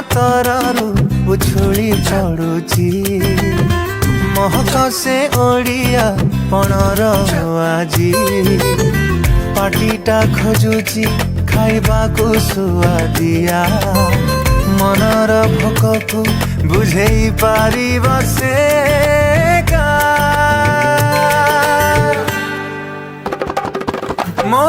ଅତରରୁ ଉଛୁଳି ପଡୁଛି ମହକ ସେ ଓଡ଼ିଆ ପଣର ଆଜି ପାଟିଟା ଖୋଜୁଛି ଖାଇବାକୁ ସୁଆଦିଆ ମନର ଭୋକକୁ ବୁଝେଇ ପାରିବ ସେ ମୋ